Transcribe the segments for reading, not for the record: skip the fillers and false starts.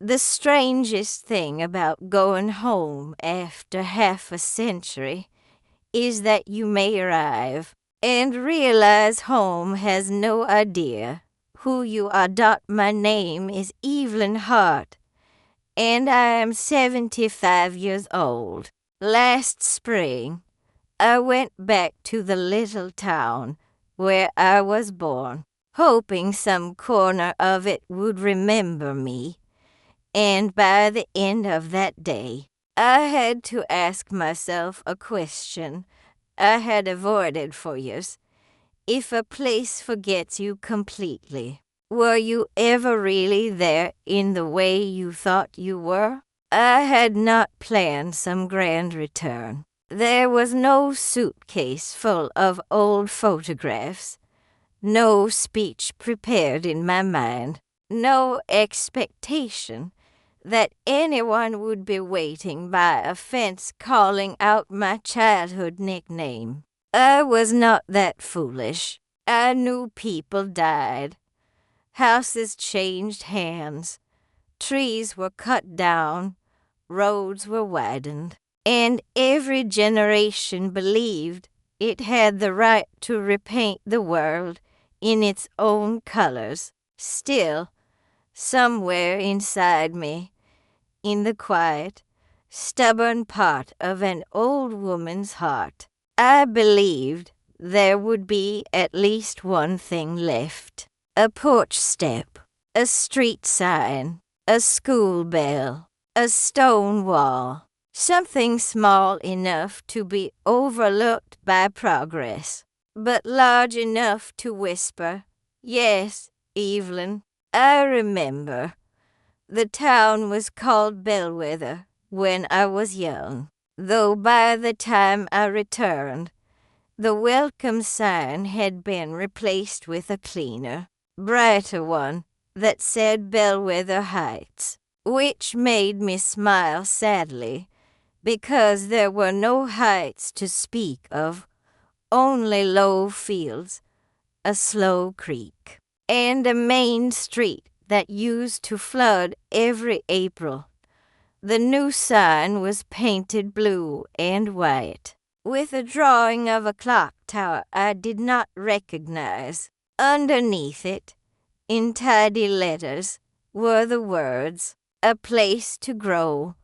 The strangest thing about going home after half a century is that you may arrive and realize home has no idea who you are. My name is Evelyn Hart, and I am 75 years old. Last spring, I went back to the little town where I was born, hoping some corner of it would remember me. And by the end of that day, I had to ask myself a question I had avoided for years. If a place forgets you completely, were you ever really there in the way you thought you were? I had not planned some grand return. There was no suitcase full of old photographs, no speech prepared in my mind, no expectation that anyone would be waiting by a fence calling out my childhood nickname. I was not that foolish. I knew people died. Houses changed hands. Trees were cut down. Roads were widened. And every generation believed it had the right to repaint the world in its own colors. Still, somewhere inside me, in the quiet, stubborn part of an old woman's heart, I believed there would be at least one thing left. A porch step, a street sign, a school bell, a stone wall, something small enough to be overlooked by progress, but large enough to whisper, "Yes, Evelyn, I remember." The town was called Bellwether when I was young, though by the time I returned, the welcome sign had been replaced with a cleaner, brighter one that said Bellwether Heights, which made me smile sadly because there were no heights to speak of, only low fields, a slow creek, and a main street that used to flood every April. The new sign was painted blue and white, with a drawing of a clock tower I did not recognize. Underneath it, in tidy letters, were the words, "A place to grow."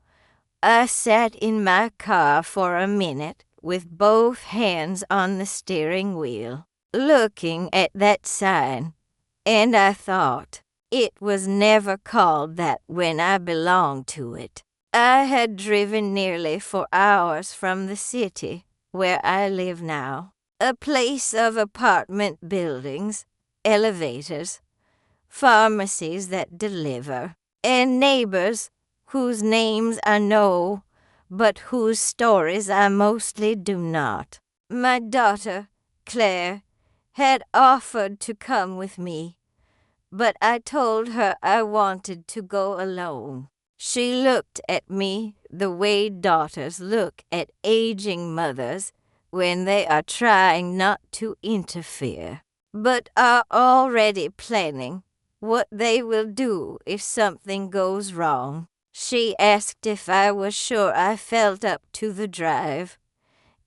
I sat in my car for a minute with both hands on the steering wheel, looking at that sign, and I thought, it was never called that when I belonged to it. I had driven nearly 4 hours from the city where I live now, a place of apartment buildings, elevators, pharmacies that deliver, and neighbors whose names I know, but whose stories I mostly do not. My daughter, Claire, had offered to come with me, but I told her I wanted to go alone. She looked at me the way daughters look at aging mothers when they are trying not to interfere, but are already planning what they will do if something goes wrong. She asked if I was sure I felt up to the drive,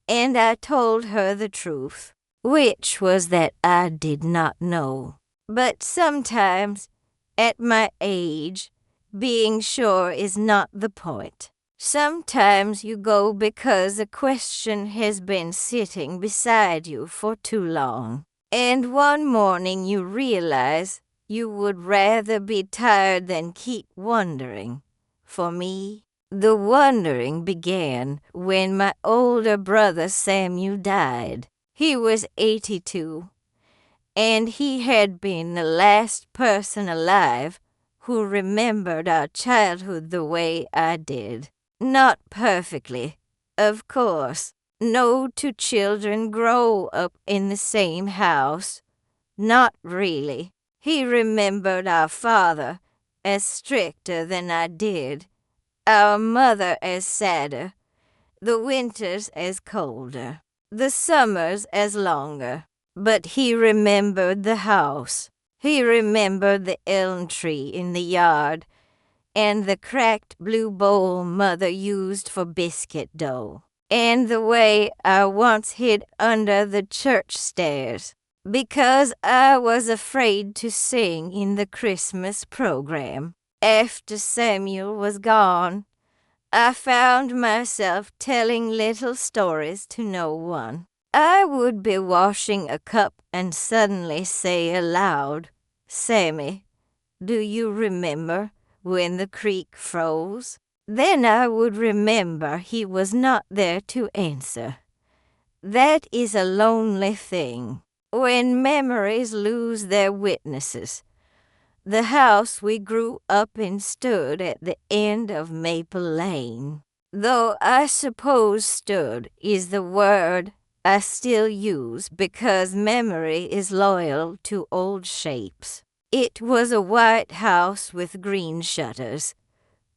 and I told her the truth, which was that I did not know. But sometimes, at my age, being sure is not the point. Sometimes you go because a question has been sitting beside you for too long, and one morning you realize you would rather be tired than keep wondering. For me, the wondering began when my older brother Samuel died. He was 82, and he had been the last person alive who remembered our childhood the way I did. Not perfectly, of course. No two children grow up in the same house. Not really. He remembered our father as stricter than I did, our mother as sadder, the winters as colder, the summers as longer. But he remembered the house. He remembered the elm tree in the yard and the cracked blue bowl Mother used for biscuit dough, and the way I once hid under the church stairs because I was afraid to sing in the Christmas program. After Samuel was gone, I found myself telling little stories to no one. I would be washing a cup and suddenly say aloud, "Sammy, do you remember when the creek froze?" Then I would remember he was not there to answer. That is a lonely thing, when memories lose their witnesses. The house we grew up in stood at the end of Maple Lane. Though I suppose stood is the word I still use because memory is loyal to old shapes. It was a white house with green shutters,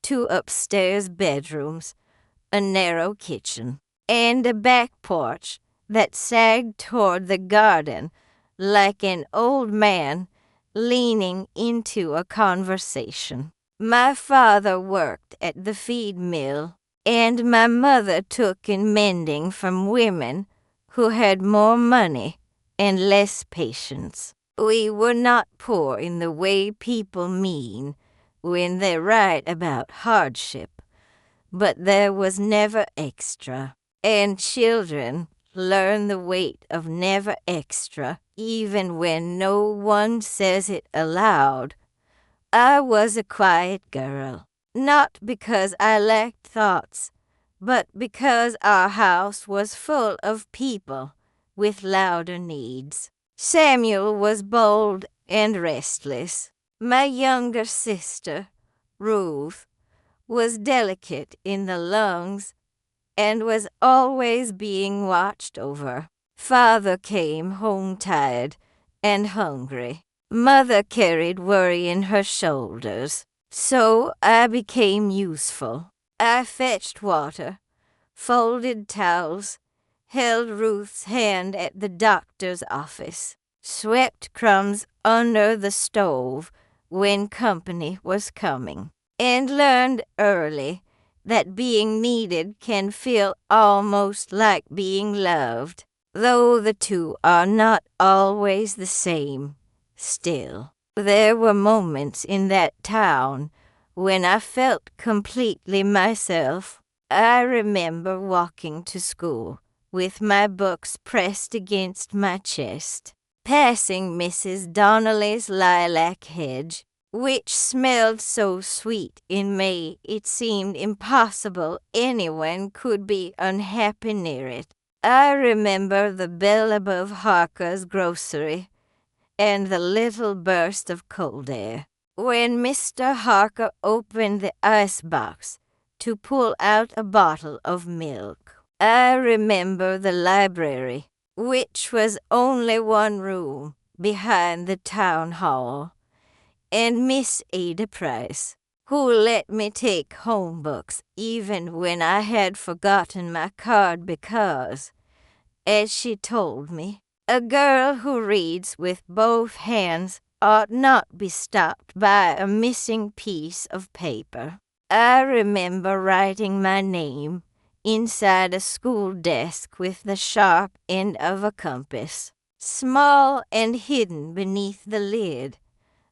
2 upstairs bedrooms, a narrow kitchen, and a back porch that sagged toward the garden like an old man leaning into a conversation. My father worked at the feed mill, and my mother took in mending from women who had more money and less patience. We were not poor in the way people mean when they write about hardship, but there was never extra, and children learn the weight of never extra even when no one says it aloud. I was a quiet girl, not because I lacked thoughts, but because our house was full of people with louder needs. Samuel was bold and restless. My younger sister, Ruth, was delicate in the lungs and was always being watched over. Father came home tired and hungry. Mother carried worry in her shoulders. So I became useful. I fetched water, folded towels, held Ruth's hand at the doctor's office, swept crumbs under the stove when company was coming, and learned early that being needed can feel almost like being loved, though the two are not always the same. Still, there were moments in that town when I felt completely myself. I remember walking to school with my books pressed against my chest, passing Mrs. Donnelly's lilac hedge, which smelled so sweet in May it seemed impossible anyone could be unhappy near it. I remember the bell above Harker's grocery and the little burst of cold air when Mr. Harker opened the icebox to pull out a bottle of milk. I remember the library, which was only one room behind the town hall, and Miss Ada Price, who let me take home books even when I had forgotten my card because, as she told me, a girl who reads with both hands ought not be stopped by a missing piece of paper. I remember writing my name inside a school desk with the sharp end of a compass, small and hidden beneath the lid,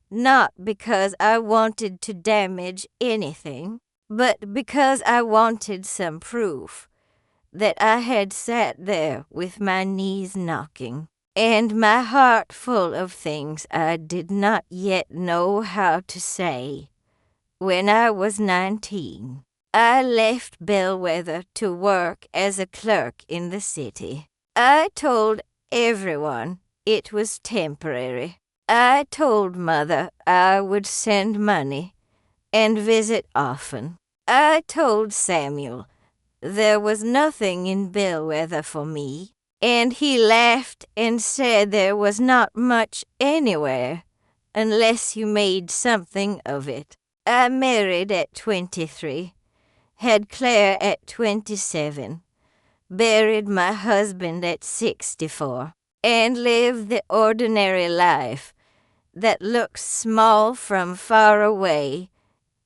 not because I wanted to damage anything, but because I wanted some proof that I had sat there with my knees knocking, and my heart full of things I did not yet know how to say. When I was 19, I left Bellwether to work as a clerk in the city. I told everyone it was temporary. I told Mother I would send money and visit often. I told Samuel there was nothing in Bellwether for me, and he laughed and said there was not much anywhere unless you made something of it. I married at 23, had Claire at 27, buried my husband at 64, and lived the ordinary life that looks small from far away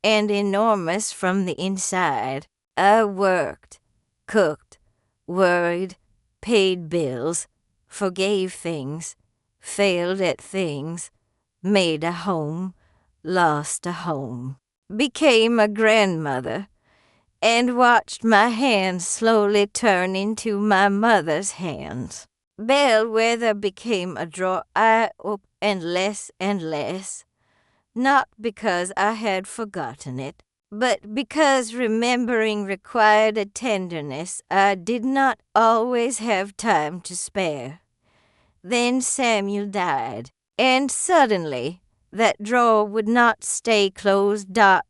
and enormous from the inside. I worked, cooked, worried, paid bills, forgave things, failed at things, made a home, lost a home, became a grandmother, and watched my hands slowly turn into my mother's hands. Bellwether became a drawer I opened less and less, not because I had forgotten it, but because remembering required a tenderness I did not always have time to spare. Then Samuel died, and suddenly that drawer would not stay closed,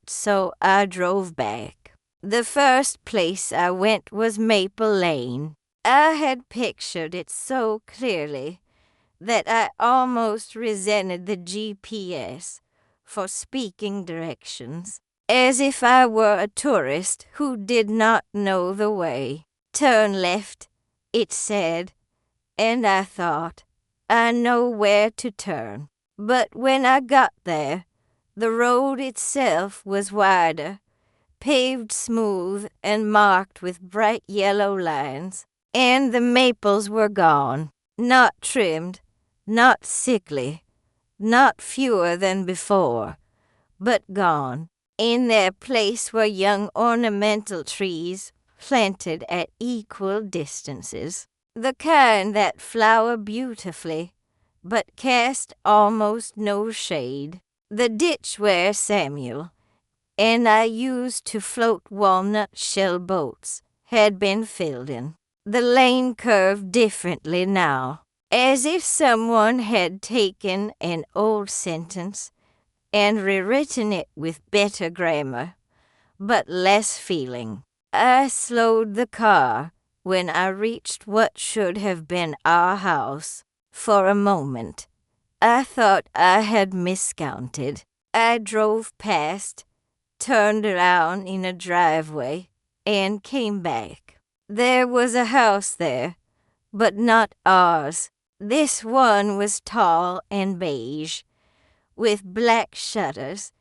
so I drove back. The first place I went was Maple Lane. I had pictured it so clearly that I almost resented the GPS for speaking directions, as if I were a tourist who did not know the way. Turn left, it said, and I thought, I know where to turn. But when I got there, the road itself was wider, paved smooth and marked with bright yellow lines, and the maples were gone, not trimmed, not sickly, not fewer than before, but gone. In their place were young ornamental trees planted at equal distances, the kind that flower beautifully, but cast almost no shade. The ditch where Samuel and I used to float walnut shell boats had been filled in. The lane curved differently now, as if someone had taken an old sentence and rewritten it with better grammar, but less feeling. I slowed the car when I reached what should have been our house. For a moment, I thought I had miscounted. I drove past, turned around in a driveway, and came back. There was a house there, but not ours. This one was tall and beige, with black shutters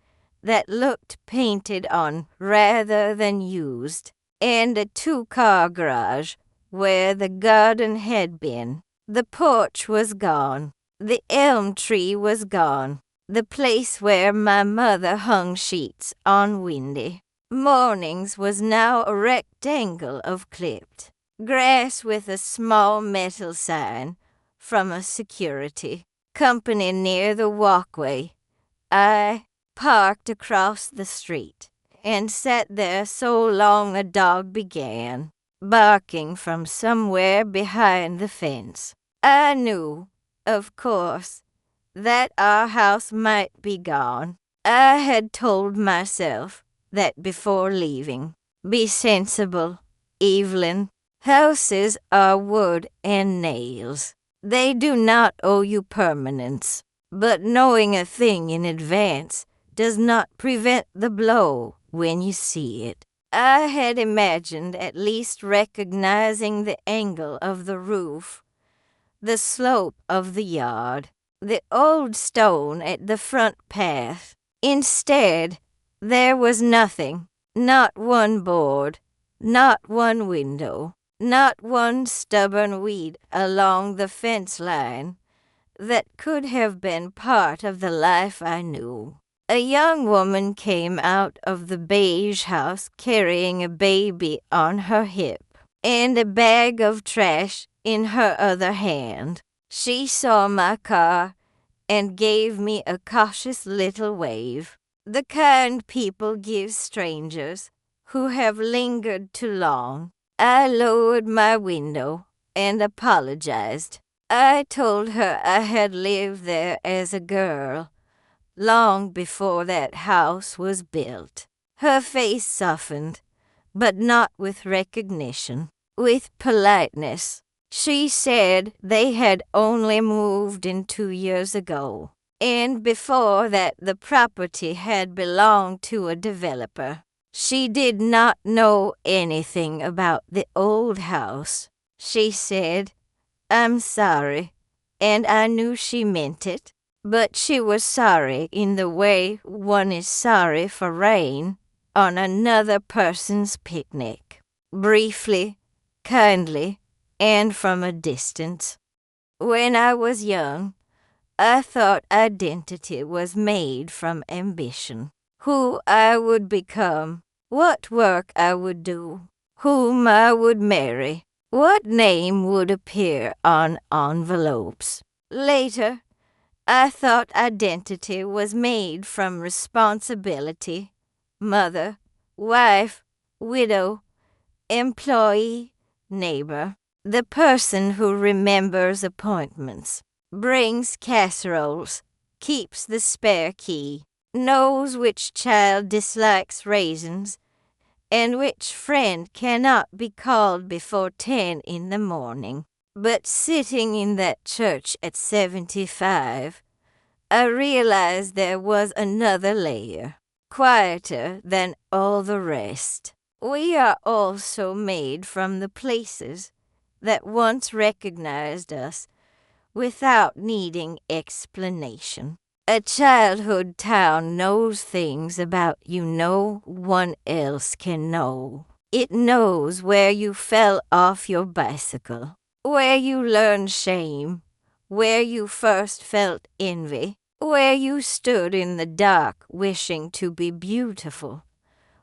that looked painted on rather than used, and a two-car garage where the garden had been. The porch was gone. The elm tree was gone. The place where my mother hung sheets on windy mornings was now a rectangle of clipped grass with a small metal sign from a security company near the walkway. I parked across the street and sat there so long a dog began barking from somewhere behind the fence. I knew, of course, that our house might be gone. I had told myself that before leaving. Be sensible, Evelyn. Houses are wood and nails. They do not owe you permanence. But knowing a thing in advance does not prevent the blow when you see it. I had imagined at least recognizing the angle of the roof, the slope of the yard, the old stone at the front path. Instead, there was nothing, not one board, not one window, not one stubborn weed along the fence line that could have been part of the life I knew. A young woman came out of the beige house carrying a baby on her hip and a bag of trash in her other hand. She saw my car and gave me a cautious little wave, the kind people give strangers who have lingered too long. I lowered my window and apologized. I told her I had lived there as a girl, long before that house was built. Her face softened, but not with recognition, with politeness. She said they had only moved in 2 years ago, and before that the property had belonged to a developer. She did not know anything about the old house. She said, I'm sorry, and I knew she meant it. but she was sorry in the way one is sorry for rain on another person's picnic. Briefly, kindly, and from a distance. When I was young, I thought identity was made from ambition. Who I would become, what work I would do, whom I would marry, what name would appear on envelopes. Later, I thought identity was made from responsibility, mother, wife, widow, employee, neighbor, the person who remembers appointments, brings casseroles, keeps the spare key, knows which child dislikes raisins, and which friend cannot be called before 10 in the morning. But sitting in that church at 75, I realized there was another layer, quieter than all the rest. We are also made from the places that once recognized us without needing explanation. A childhood town knows things about you no one else can know. It knows where you fell off your bicycle, where you learned shame, where you first felt envy, where you stood in the dark wishing to be beautiful,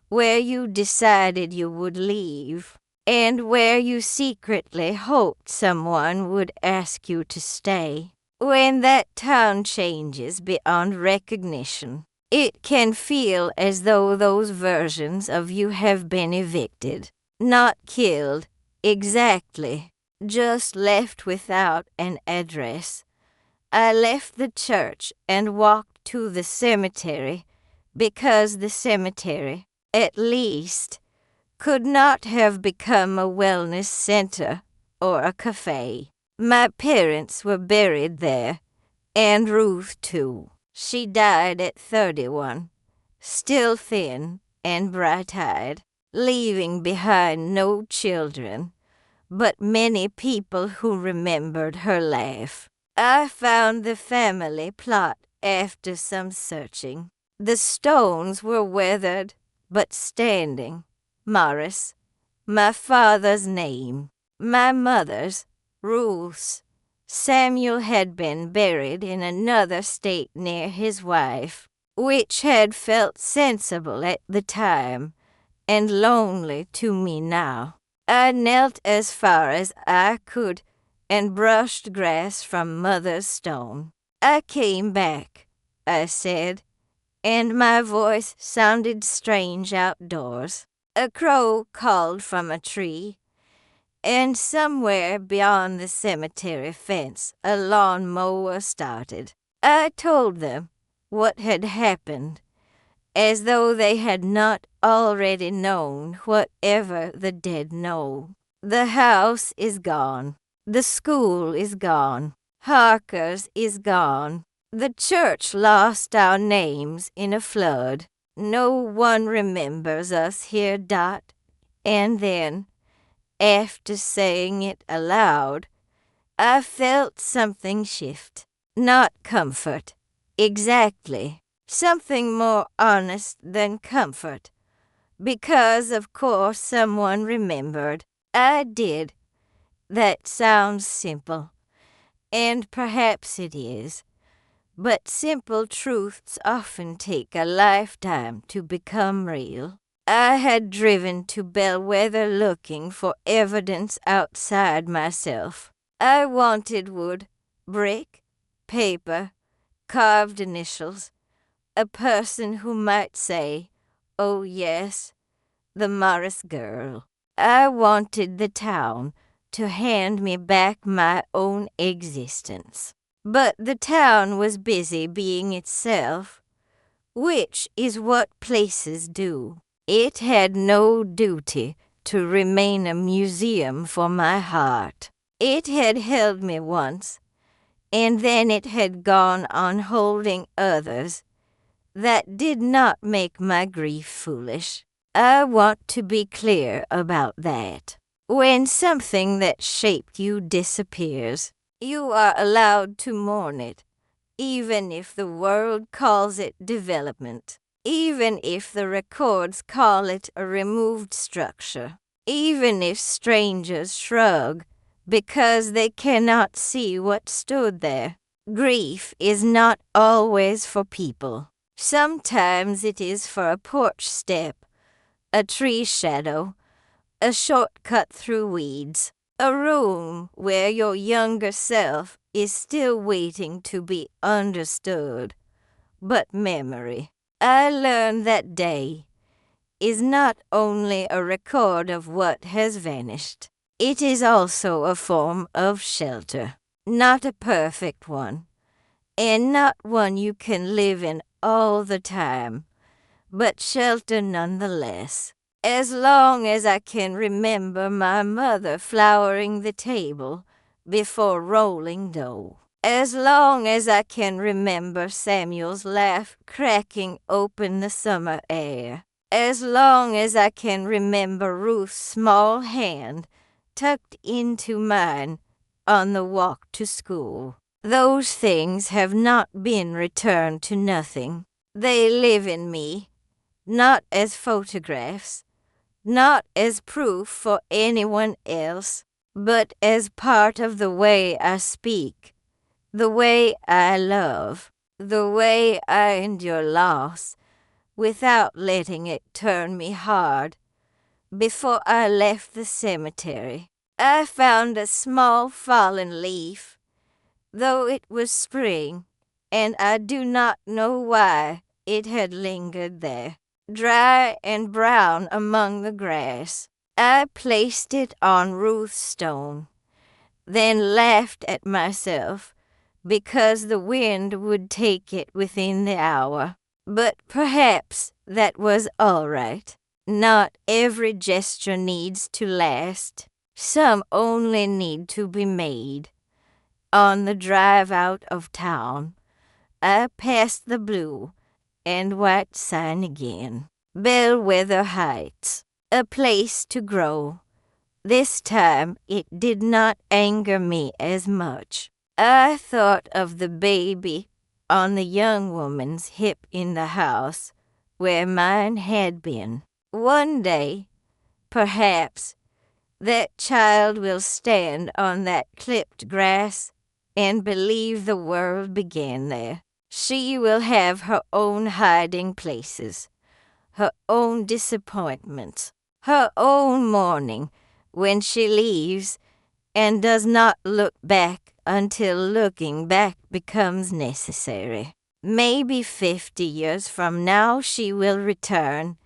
where you decided you would leave, and where you secretly hoped someone would ask you to stay. When that town changes beyond recognition, it can feel as though those versions of you have been evicted, not killed, exactly, just left without an address. I left the church and walked to the cemetery because the cemetery, at least, could not have become a wellness center or a cafe. My parents were buried there, and Ruth too. She died at 31, still thin and bright-eyed, leaving behind no children, but many people who remembered her laugh. I found the family plot after some searching. The stones were weathered, but standing. Morris, my father's name, my mother's, Ruth's. Samuel had been buried in another state near his wife, which had felt sensible at the time and lonely to me now. I knelt as far as I could and brushed grass from mother's stone. I came back, I said, and my voice sounded strange outdoors. A crow called from a tree, and somewhere beyond the cemetery fence a lawn mower started. I told them what had happened, as though they had not already known whatever the dead know. The house is gone. The school is gone. Harker's is gone. The church lost our names in a flood. No one remembers us here, Dot. And then, after saying it aloud, I felt something shift. Not comfort. Exactly. Something more honest than comfort. Because, of course, someone remembered. I did. That sounds simple. And perhaps it is. But simple truths often take a lifetime to become real. I had driven to Bellwether looking for evidence outside myself. I wanted wood, brick, paper, carved initials, a person who might say, "Oh yes, the Morris girl." I wanted the town to hand me back my own existence. But the town was busy being itself, which is what places do. It had no duty to remain a museum for my heart. It had held me once, and then it had gone on holding others. That did not make my grief foolish. I want to be clear about that. When something that shaped you disappears, you are allowed to mourn it, even if the world calls it development, even if the records call it a removed structure, even if strangers shrug because they cannot see what stood there. Grief is not always for people. Sometimes it is for a porch step, a tree shadow, a shortcut through weeds, a room where your younger self is still waiting to be understood. But memory, I learned that day, is not only a record of what has vanished. It is also a form of shelter, not a perfect one, and not one you can live in all the time, but shelter nonetheless. As long as I can remember my mother flouring the table before rolling dough. As long as I can remember Samuel's laugh cracking open the summer air. As long as I can remember Ruth's small hand tucked into mine on the walk to school. Those things have not been returned to nothing. They live in me, not as photographs, not as proof for anyone else, but as part of the way I speak, the way I love, the way I endure loss, without letting it turn me hard. Before I left the cemetery, I found a small fallen leaf, though it was spring, and I do not know why it had lingered there, dry and brown among the grass. I placed it on Ruth's stone, then laughed at myself because the wind would take it within the hour. But perhaps that was all right. Not every gesture needs to last. Some only need to be made. On the drive out of town, I passed the blue and white sign again. Bellwether Heights, a place to grow. This time it did not anger me as much. I thought of the baby on the young woman's hip in the house where mine had been. One day, perhaps, that child will stand on that clipped grass and believe the world began there. She will have her own hiding places, her own disappointments, her own mourning when she leaves and does not look back until looking back becomes necessary. Maybe 50 years from now she will return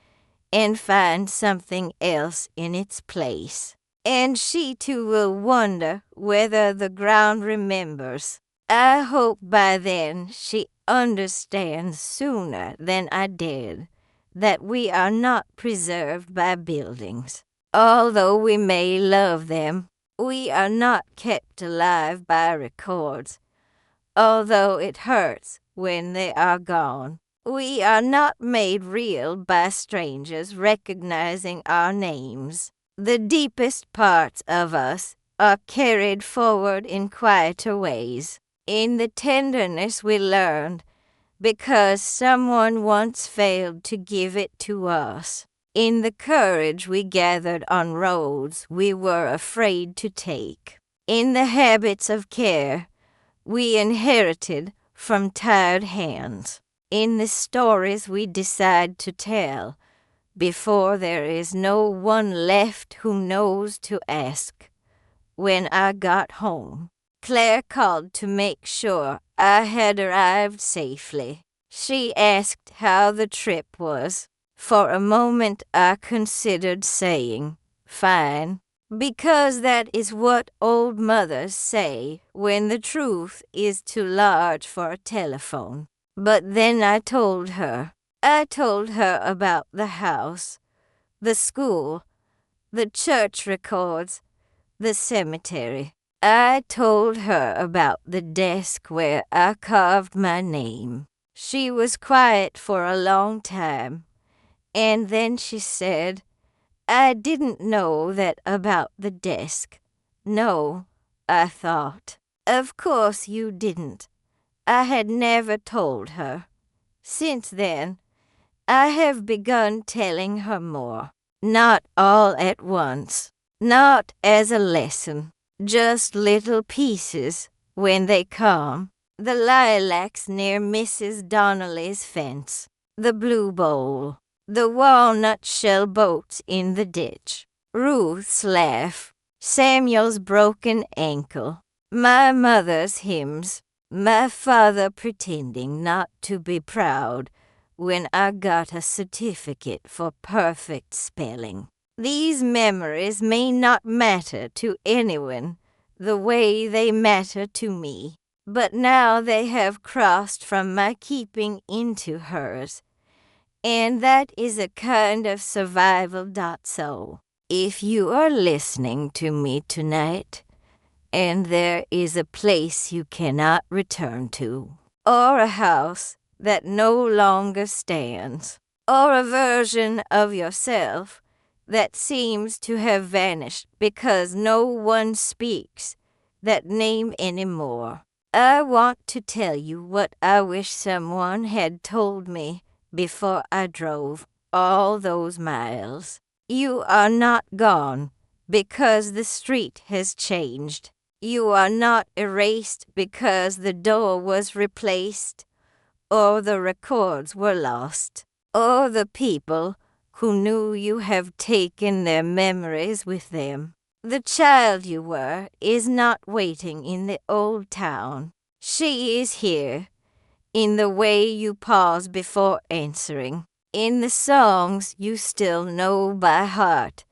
and find something else in its place. And she too will wonder whether the ground remembers. I hope by then she understands sooner than I did that we are not preserved by buildings. Although we may love them, we are not kept alive by records. Although it hurts when they are gone, we are not made real by strangers recognizing our names. The deepest parts of us are carried forward in quieter ways, in the tenderness we learned because someone once failed to give it to us, in the courage we gathered on roads we were afraid to take, in the habits of care we inherited from tired hands, in the stories we decide to tell before there is no one left who knows to ask. When I got home, Claire called to make sure I had arrived safely. She asked how the trip was. For a moment I considered saying, "Fine," because that is what old mothers say when the truth is too large for a telephone. But then I told her about the house, the school, the church records, the cemetery. I told her about the desk where I carved my name. She was quiet for a long time, and then she said, "I didn't know that about the desk." No, I thought. Of course you didn't. I had never told her. Since then, I have begun telling her more. Not all at once, not as a lesson, just little pieces when they come. The lilacs near Mrs. Donnelly's fence, the blue bowl, the walnut shell boats in the ditch, Ruth's laugh, Samuel's broken ankle, my mother's hymns, my father pretending not to be proud when I got a certificate for perfect spelling. These memories may not matter to anyone the way they matter to me, but now they have crossed from my keeping into hers, and that is a kind of survival. So, if you are listening to me tonight, and there is a place you cannot return to, or a house that no longer stands, or a version of yourself that seems to have vanished because no one speaks that name anymore, I want to tell you what I wish someone had told me before I drove all those miles. You are not gone because the street has changed. You are not erased because the door was replaced, or the records were lost, or the people who knew you have taken their memories with them. The child you were is not waiting in the old town. She is here, in the way you pause before answering, in the songs you still know by heart,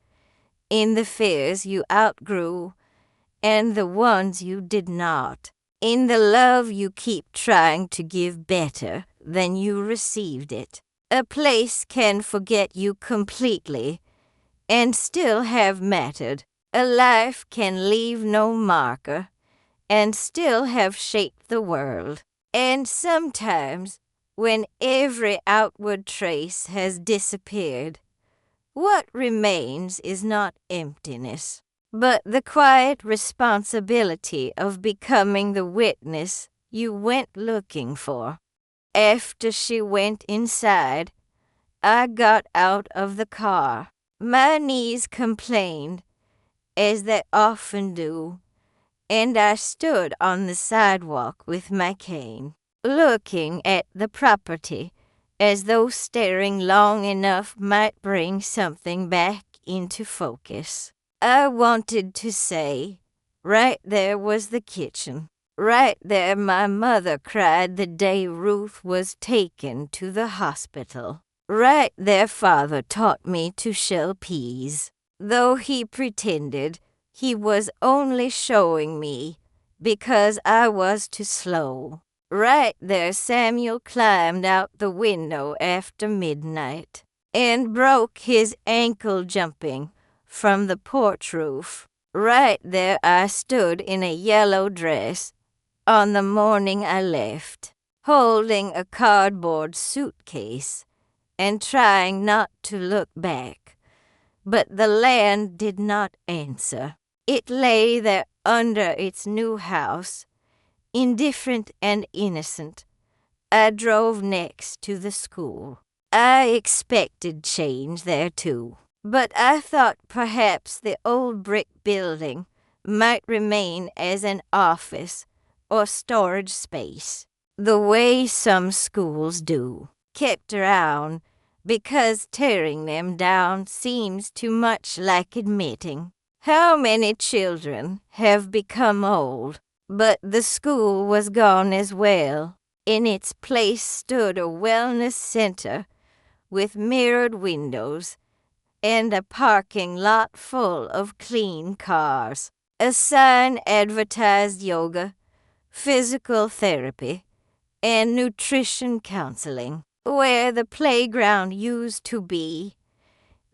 in the fears you outgrew, and the ones you did not, in the love you keep trying to give better than you received it. A place can forget you completely and still have mattered. A life can leave no marker and still have shaped the world. And sometimes, when every outward trace has disappeared, what remains is not emptiness, but the quiet responsibility of becoming the witness you went looking for. After she went inside, I got out of the car. My knees complained, as they often do, and I stood on the sidewalk with my cane, looking at the property as though staring long enough might bring something back into focus. I wanted to say, right there was the kitchen. Right there my mother cried the day Ruth was taken to the hospital. Right there father taught me to shell peas, though he pretended he was only showing me because I was too slow. Right there Samuel climbed out the window after midnight and broke his ankle jumping from the porch roof. Right there I stood in a yellow dress on the morning I left, holding a cardboard suitcase and trying not to look back. But the land did not answer. It lay there under its new house, indifferent and innocent. I drove next to the school. I expected change there too, but I thought perhaps the old brick building might remain as an office or storage space, the way some schools do, kept around because tearing them down seems too much like admitting how many children have become old. But the school was gone as well. In its place stood a wellness center with mirrored windows and a parking lot full of clean cars. A sign advertised yoga, physical therapy, and nutrition counseling. Where the playground used to be,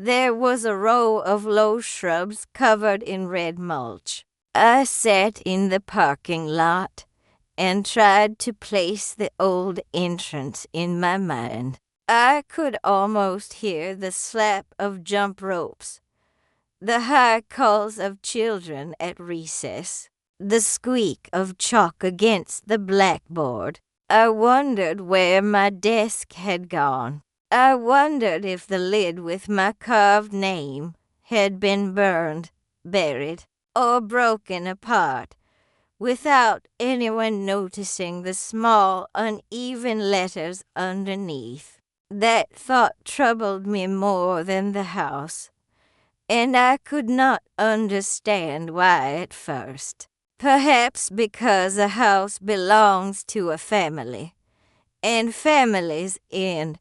there was a row of low shrubs covered in red mulch. I sat in the parking lot and tried to place the old entrance in my mind. I could almost hear the slap of jump ropes, the high calls of children at recess, the squeak of chalk against the blackboard. I wondered where my desk had gone. I wondered if the lid with my carved name had been burned, buried, or broken apart, without anyone noticing the small, uneven letters underneath. That thought troubled me more than the house, and I could not understand why at first. Perhaps because a house belongs to a family, and families end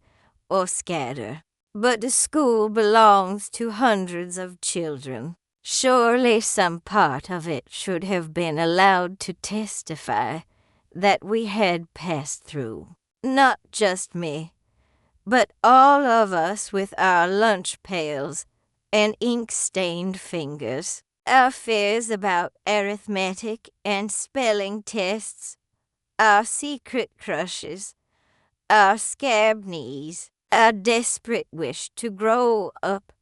or scatter. But the school belongs to hundreds of children. Surely some part of it should have been allowed to testify that we had passed through. Not just me, but all of us with our lunch pails and ink-stained fingers. Our fears about arithmetic and spelling tests, our secret crushes, our scabbed knees, our desperate wish to grow up,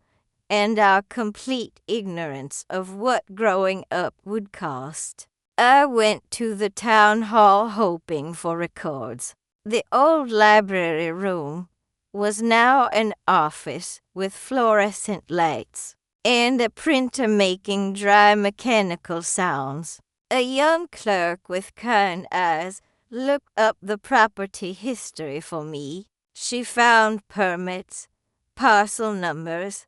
and our complete ignorance of what growing up would cost. I went to the town hall hoping for records. The old library room was now an office with fluorescent lights and a printer making dry mechanical sounds. A young clerk with kind eyes looked up the property history for me. She found permits, parcel numbers,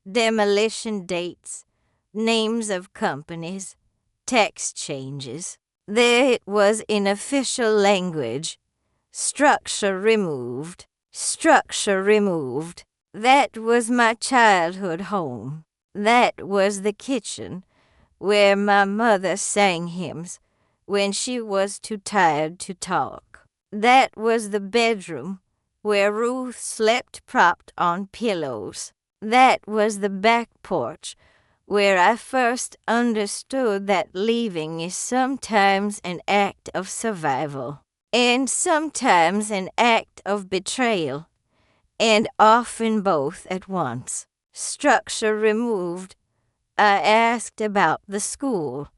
demolition dates, names of companies, tax changes. There it was in official language. Structure removed. Structure removed. That was my childhood home. That was the kitchen where my mother sang hymns when she was too tired to talk. That was the bedroom where Ruth slept propped on pillows. That was the back porch where I first understood that leaving is sometimes an act of survival, and sometimes an act of betrayal, and often both at once. Structure removed, I asked about the school,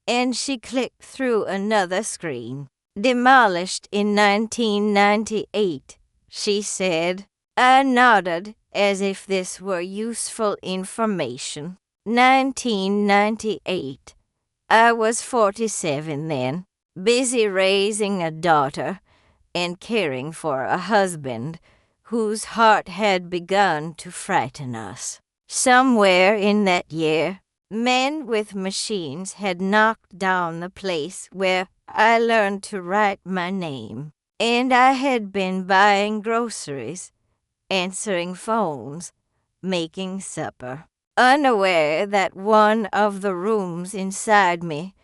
and she clicked through another screen. Demolished in 1998, she said. I nodded as if this were useful information. 1998. I was 47 then, busy raising a daughter and caring for a husband whose heart had begun to frighten us. Somewhere in that year, men with machines had knocked down the place where I learned to write my name, and I had been buying groceries, answering phones, making supper, unaware that one of the rooms inside me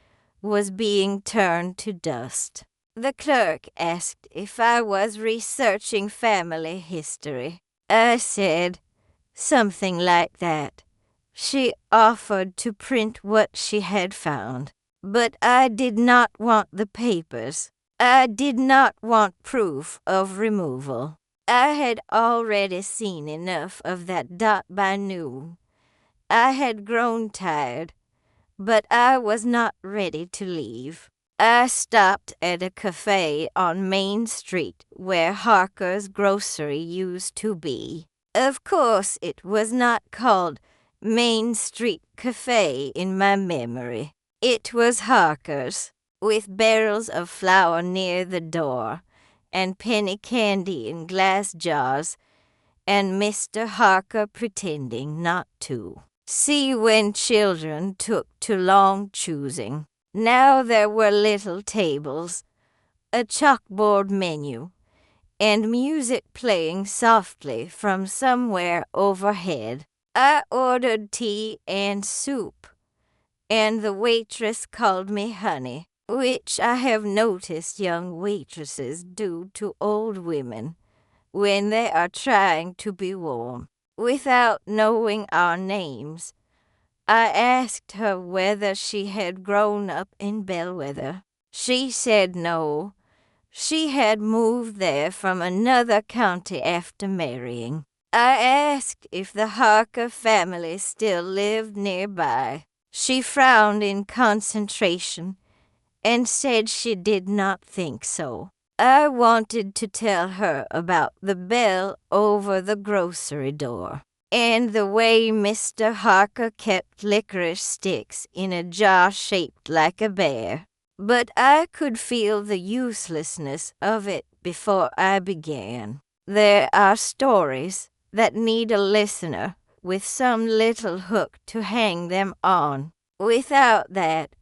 was being turned to dust. The clerk asked if I was researching family history. I said something like that. She offered to print what she had found, but I did not want the papers. I did not want proof of removal. I had already seen enough of that dot by noon. I had grown tired, but I was not ready to leave. I stopped at a cafe on Main Street where Harker's Grocery used to be. Of course, it was not called Main Street Cafe in my memory. It was Harker's, with barrels of flour near the door, and penny candy in glass jars, and Mr. Harker pretending not to. See when children took too long choosing. Now there were little tables, a chalkboard menu, and music playing softly from somewhere overhead. I ordered tea and soup, and the waitress called me honey, which I have noticed young waitresses do to old women when they are trying to be warm. Without knowing our names, I asked her whether she had grown up in Bellwether. She said no. She had moved there from another county after marrying. I asked if the Harker family still lived nearby. She frowned in concentration and said she did not think so. I wanted to tell her about the bell over the grocery door, and the way Mr. Harker kept licorice sticks in a jar shaped like a bear. But I could feel the uselessness of it before I began. There are stories that need a listener with some little hook to hang them on. Without that,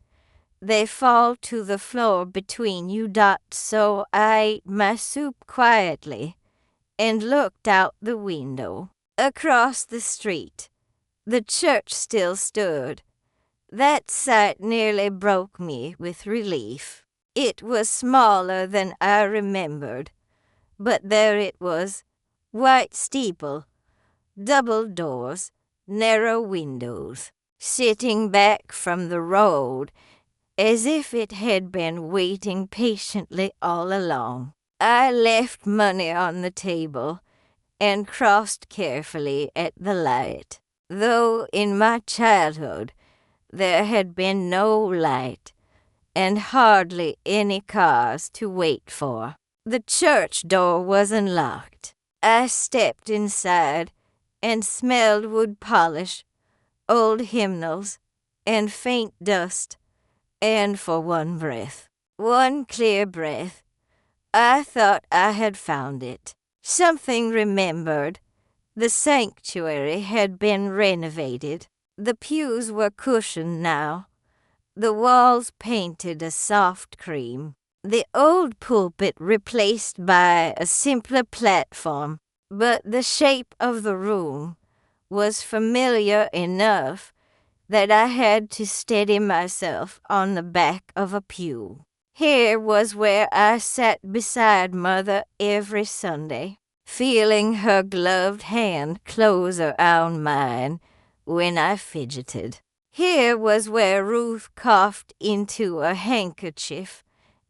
they fall to the floor between you. So I ate my soup quietly and looked out the window. Across the street, the church still stood. That sight nearly broke me with relief. It was smaller than I remembered, but there it was, white steeple, double doors, narrow windows, sitting back from the road as if it had been waiting patiently all along. I left money on the table and crossed carefully at the light. Though in my childhood there had been no light and hardly any cars to wait for. The church door was unlocked. I stepped inside and smelled wood polish, old hymnals, and faint dust, and for one clear breath, I thought I had found it. Something remembered. The sanctuary had been renovated. The pews were cushioned now, the walls painted a soft cream, the old pulpit replaced by a simpler platform, but the shape of the room was familiar enough that I had to steady myself on the back of a pew. Here was where I sat beside Mother every Sunday, feeling her gloved hand closer on mine when I fidgeted. Here was where Ruth coughed into a handkerchief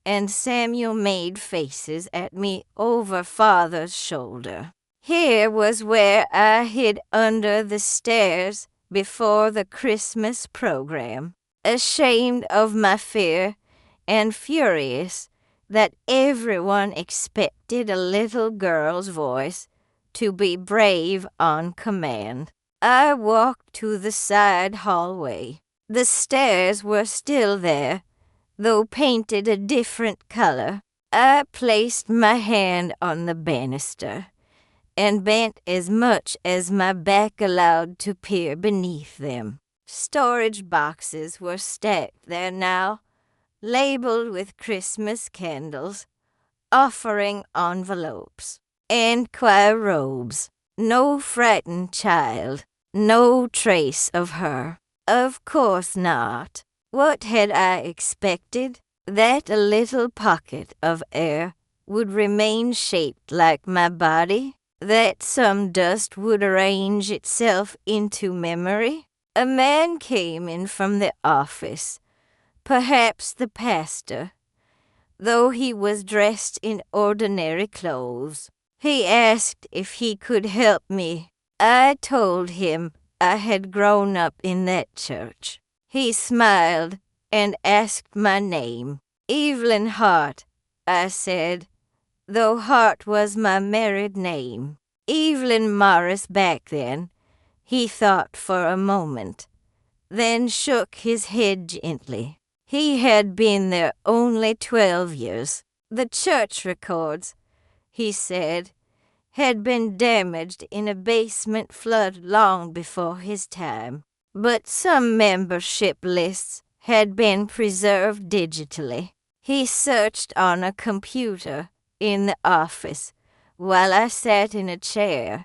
and Samuel made faces at me over Father's shoulder. Here was where I hid under the stairs before the Christmas program, ashamed of my fear and furious that everyone expected a little girl's voice to be brave on command. I walked to the side hallway. The stairs were still there, though painted a different color. I placed my hand on the banister and bent as much as my back allowed to peer beneath them. Storage boxes were stacked there now, labeled with Christmas candles, offering envelopes, and choir robes. No frightened child, no trace of her. Of course not. What had I expected? That a little pocket of air would remain shaped like my body? That some dust would arrange itself into memory? A man came in from the office, perhaps the pastor, though he was dressed in ordinary clothes. He asked if he could help me. I told him I had grown up in that church. He smiled and asked my name. Evelyn Hart, I said, though Hart was my married name. Evelyn Morris back then, he thought for a moment, then shook his head gently. He had been there only 12 years. The church records, he said, had been damaged in a basement flood long before his time, but some membership lists had been preserved digitally. He searched on a computer in the office while I sat in a chair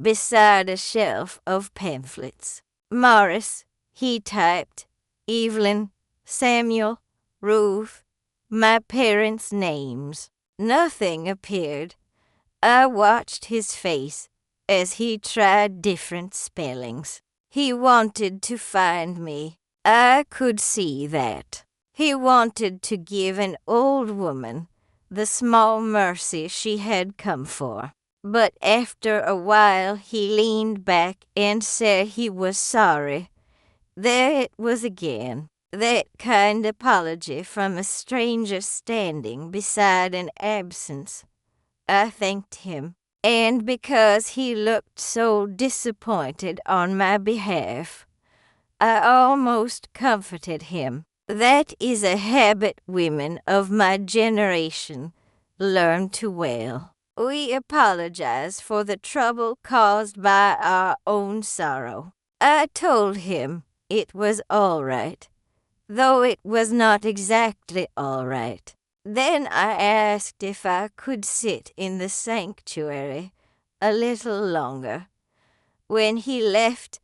beside a shelf of pamphlets. Morris, he typed, Evelyn, Samuel, Ruth, my parents' names. Nothing appeared. I watched his face as he tried different spellings. He wanted to find me. I could see that. He wanted to give an old woman the small mercy she had come for. But after a while he leaned back and said he was sorry. There it was again. That kind apology from a stranger standing beside an absence. I thanked him, and because he looked so disappointed on my behalf, I almost comforted him. That is a habit women of my generation learn too well. We apologize for the trouble caused by our own sorrow. I told him it was all right, though it was not exactly all right. Then I asked if I could sit in the sanctuary a little longer. When he left,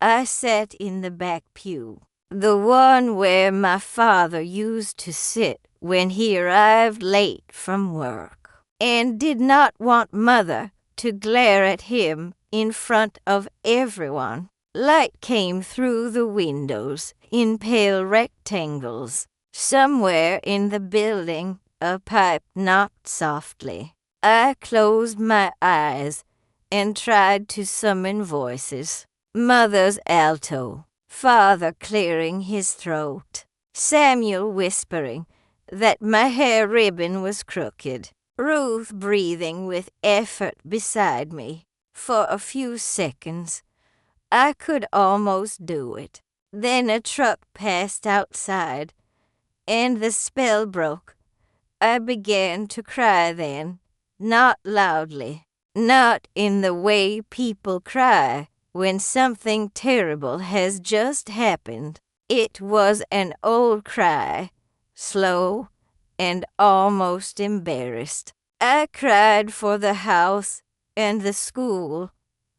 I sat in the back pew, the one where my father used to sit when he arrived late from work, and did not want Mother to glare at him in front of everyone. Light came through the windows in pale rectangles. Somewhere in the building, a pipe knocked softly. I closed my eyes and tried to summon voices. Mother's alto, Father clearing his throat, Samuel whispering that my hair ribbon was crooked, Ruth breathing with effort beside me. For a few seconds, I could almost do it. Then a truck passed outside, and the spell broke. I began to cry then, not loudly, not in the way people cry when something terrible has just happened. It was an old cry, slow and almost embarrassed. I cried for the house and the school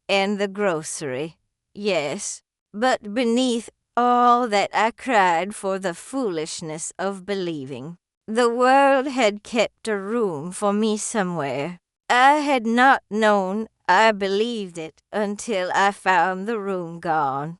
and the grocery, yes, but beneath all that I cried for the foolishness of believing. The world had kept a room for me somewhere. I had not known I believed it until I found the room gone.